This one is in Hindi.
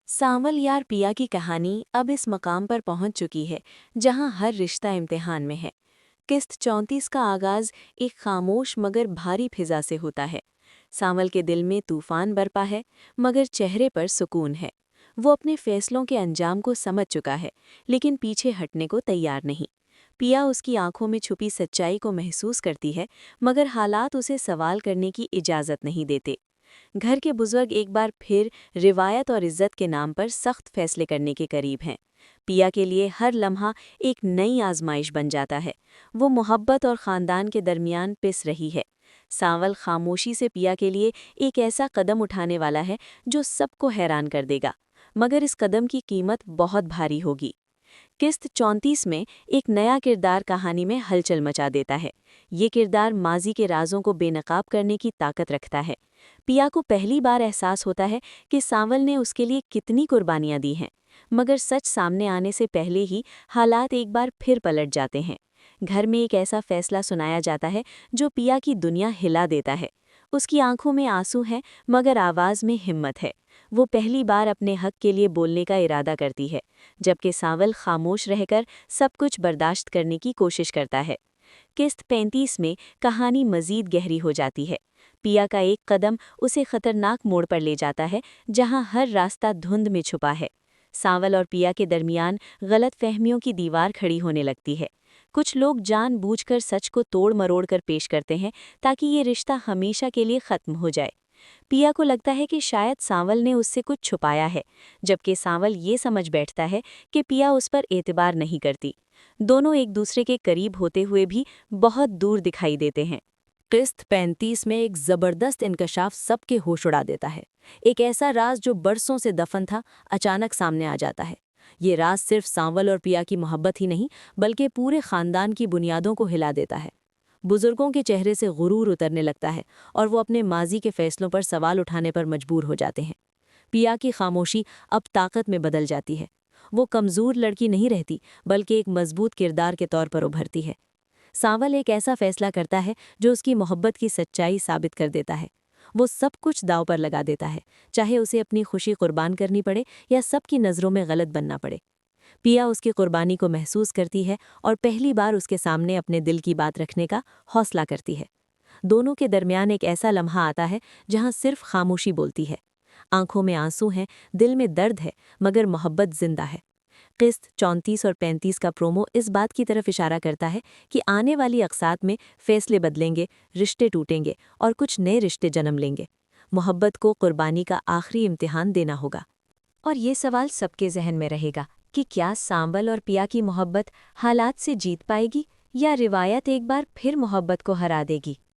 सांवल यार पिया की कहानी अब इस मकाम पर पहुंच चुकी है जहां हर रिश्ता इम्तिहान में है। किस्त 34 का आगाज एक खामोश मगर भारी फिजा से होता है। सांवल के दिल में तूफान बरपा है, मगर चेहरे पर सुकून है। वो अपने फैसलों के अंजाम को समझ चुका है, लेकिन पीछे हटने को तैयार नहीं। पिया उसकी आंखों में छुपी सच्चाई को महसूस करती है, मगर हालात उसे सवाल करने की इजाज़त नहीं देते। घर के बुजुर्ग एक बार फिर रिवायत और इज्जत के नाम पर सख्त फैसले करने के करीब हैं। पिया के लिए हर लम्हा एक नई आजमाइश बन जाता है। वो मोहब्बत और ख़ानदान के दरमियान पिस रही है। सांवल खामोशी से पिया के लिए एक ऐसा कदम उठाने वाला है जो सबको हैरान कर देगा, मगर इस कदम की कीमत बहुत भारी होगी। किस्त 34 में एक नया किरदार कहानी में हलचल मचा देता है। ये किरदार माजी के राजों को बेनकाब करने की ताकत रखता है। पिया को पहली बार एहसास होता है कि सांवल ने उसके लिए कितनी कुर्बानियां दी हैं, मगर सच सामने आने से पहले ही हालात एक बार फिर पलट जाते हैं। घर में एक ऐसा फैसला सुनाया जाता है जो पिया की दुनिया हिला देता है। उसकी आंखों में आंसू हैं, मगर आवाज़ में हिम्मत है। वो पहली बार अपने हक के लिए बोलने का इरादा करती है, जबकि सांवल खामोश रहकर सब कुछ बर्दाश्त करने की कोशिश करता है। किस्त 35 में कहानी मजीद गहरी हो जाती है। पिया का एक कदम उसे खतरनाक मोड़ पर ले जाता है, जहां हर रास्ता धुंध में छुपा है। सांवल और पिया के दरमियान गलत फहमियों की दीवार खड़ी होने लगती है। कुछ लोग जानबूझकर सच को तोड़ मरोड़ कर पेश करते हैं ताकि ये रिश्ता हमेशा के लिए खत्म हो जाए। पिया को लगता है कि शायद सांवल ने उससे कुछ छुपाया है, जबकि सांवल ये समझ बैठता है कि पिया उस पर एतबार नहीं करती। दोनों एक दूसरे के करीब होते हुए भी बहुत दूर दिखाई देते हैं। किस्त 35 में एक जबरदस्त इंकशाफ सबके होश उड़ा देता है। एक ऐसा राज जो बरसों से दफन था, अचानक सामने आ जाता है। ये राज सिर्फ सांवल और पिया की मोहब्बत ही नहीं, बल्कि पूरे खानदान की बुनियादों को हिला देता है। बुजुर्गों के चेहरे से गुरूर उतरने लगता है और वो अपने माजी के फैसलों पर सवाल उठाने पर मजबूर हो जाते हैं। पिया की खामोशी अब ताकत में बदल जाती है। वो कमज़ोर लड़की नहीं रहती, बल्कि एक मजबूत किरदार के तौर पर उभरती है। सांवल एक ऐसा फैसला करता है जो उसकी मोहब्बत की सच्चाई साबित कर देता है। वो सब कुछ दांव पर लगा देता है, चाहे उसे अपनी खुशी कुर्बान करनी पड़े या सबकी नज़रों में गलत बनना पड़े। पिया उसकी कुर्बानी को महसूस करती है और पहली बार उसके सामने अपने दिल की बात रखने का हौसला करती है। दोनों के दरमियान एक ऐसा लम्हा आता है जहां सिर्फ खामोशी बोलती है। आंखों में आंसू हैं, दिल में दर्द है, मगर मोहब्बत जिंदा है। किस्त 34 और 35 का प्रोमो इस बात की तरफ इशारा करता है कि आने वाली अक़सात में फैसले बदलेंगे, रिश्ते टूटेंगे और कुछ नए रिश्ते जन्म लेंगे। मोहब्बत को कुर्बानी का आखिरी इम्तिहान देना होगा। और ये सवाल सबके जहन में रहेगा कि क्या सांवल और पिया की मोहब्बत हालात से जीत पाएगी, या रिवायत एक बार फिर मोहब्बत को हरा देगी।